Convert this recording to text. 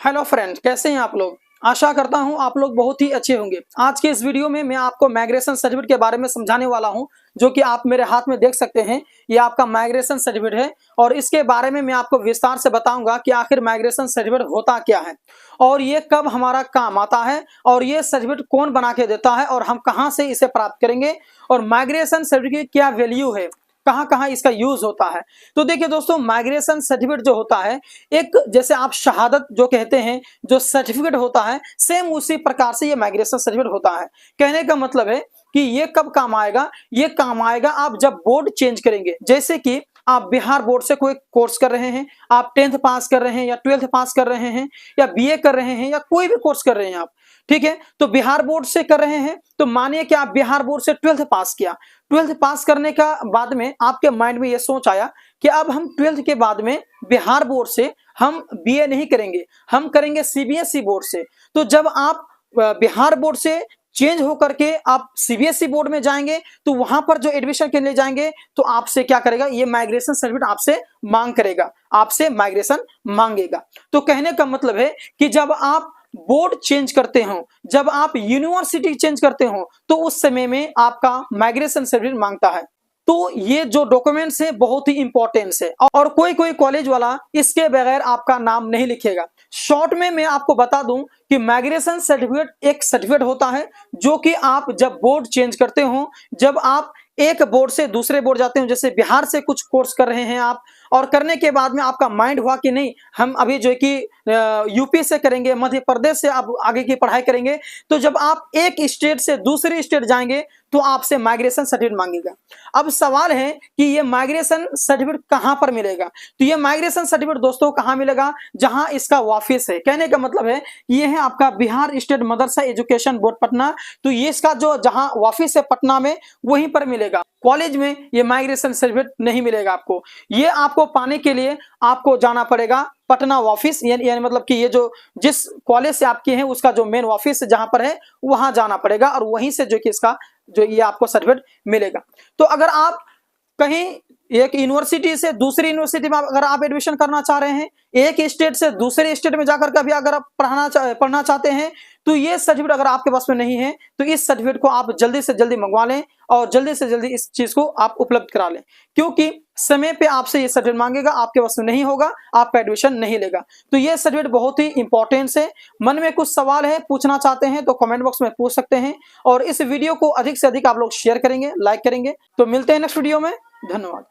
Hello friends, कैसे हैं आप लोग। आशा करता हूं आप लोग बहुत ही अच्छे होंगे। आज के इस वीडियो में मैं आपको माइग्रेशन सर्टिफिकेट के बारे में समझाने वाला हूं, जो कि आप मेरे हाथ में देख सकते हैं। ये आपका माइग्रेशन सर्टिफिकेट है और इसके बारे में मैं आपको विस्तार से बताऊंगा कि आखिर माइग्रेशन सर्टिफिकेट होता क्या है और ये कब हमारा काम आता है और ये सर्टिफिकेट कौन बना के देता है और हम कहां से इसे प्राप्त करेंगे और माइग्रेशन सर्टिफिकेट की क्या वैल्यू है, कहां कहां इसका यूज होता है। तो देखिए दोस्तों, माइग्रेशन सर्टिफिकेट जो होता है एक, जैसे आप शहादत जो कहते हैं जो सर्टिफिकेट होता है, सेम उसी प्रकार से ये माइग्रेशन सर्टिफिकेट होता है। कहने का मतलब है कि ये कब काम आएगा, ये काम आएगा आप जब बोर्ड चेंज करेंगे। जैसे कि आप बिहार बोर्ड से कोई कोर्स कर रहे हैं, आप 10th पास कर रहे हैं या 12th पास कर रहे हैं या बीए कर रहे हैं या कोई भी कोर्स कर रहे हैं आप, ठीक है। तो बिहार बोर्ड से कर रहे हैं तो मानिए कि आप बिहार बोर्ड से 12th पास किया। 12th पास करने का बाद में आपके माइंड में ये सोच आया कि अब हम 12th के बाद में बिहार बोर्ड से हम बीए नहीं करेंगे, हम करेंगे सीबीएसई बोर्ड से। तो जब आप बिहार बोर्ड से चेंज होकर के आप सीबीएसई बोर्ड में जाएंगे तो वहां पर जो एडमिशन के लिए जाएंगे तो आपसे क्या करेगा, ये माइग्रेशन सर्टिफिकेट आपसे मांग करेगा, आपसे माइग्रेशन मांगेगा। तो कहने का मतलब है कि जब आप बोर्ड चेंज करते हो, जब आप यूनिवर्सिटी चेंज करते हो, तो उस समय में आपका माइग्रेशन सर्टिफिकेट मांगता है। तो ये जो डॉक्यूमेंट्स है बहुत ही इंपॉर्टेंट है और कोई कोई कॉलेज वाला इसके बगैर आपका नाम नहीं लिखेगा। शॉर्ट में मैं आपको बता दूं कि माइग्रेशन सर्टिफिकेट एक सर्टिफिकेट होता है जो कि आप जब बोर्ड चेंज करते हो, जब आप एक बोर्ड से दूसरे बोर्ड जाते हो, जैसे बिहार से कुछ कोर्स कर रहे हैं आप और करने के बाद में आपका माइंड हुआ कि नहीं हम अभी जो कि यूपी से करेंगे, मध्य प्रदेश से आप आगे की पढ़ाई करेंगे, तो जब आप एक स्टेट से दूसरे स्टेट जाएंगे तो आपसे माइग्रेशन सर्टिफिकेट मांगेगा। अब सवाल है कि ये माइग्रेशन सर्टिफिकेट कहां पर मिलेगा। तो ये माइग्रेशन सर्टिफिकेट दोस्तों कहां मिलेगा, जहां इसका ऑफिस है। कहने का मतलब है ये है आपका बिहार स्टेट मदरसा एजुकेशन बोर्ड पटना। तो ये इसका जो जहां ऑफिस है पटना में, वहीं पर मिलेगा। कॉलेज में ये माइग्रेशन सर्टिफिकेट नहीं मिलेगा आपको। ये आपको पाने के लिए आपको जाना पड़ेगा पटना ऑफिस, यानी मतलब कि ये जो जिस कॉलेज से आपके हैं उसका जो मेन ऑफिस जहां पर है वहां जाना पड़ेगा और वहीं से जो कि इसका जो ये आपको सर्टिफिकेट मिलेगा। तो अगर आप कहीं एक यूनिवर्सिटी से दूसरी यूनिवर्सिटी में अगर आप एडमिशन करना चाह रहे हैं, एक स्टेट से दूसरे स्टेट में जाकर के भी अगर आप पढ़ना चाहते हैं, तो ये सर्टिफिकेट अगर आपके पास में नहीं है तो इस सर्टिफिकेट को आप जल्दी से जल्दी मंगवा लें और जल्दी से जल्दी इस चीज को आप उपलब्ध करा लें, क्योंकि समय पे आपसे ये सर्टिफिकेट मांगेगा, आपके पास में नहीं होगा, आपका एडमिशन नहीं लेगा। तो ये सर्टिफिकेट बहुत ही इंपॉर्टेंट है। मन में कुछ सवाल है, पूछना चाहते हैं तो कमेंट बॉक्स में पूछ सकते हैं और इस वीडियो को अधिक से अधिक आप लोग शेयर करेंगे, लाइक करेंगे। तो मिलते हैं नेक्स्ट वीडियो में। धन्यवाद।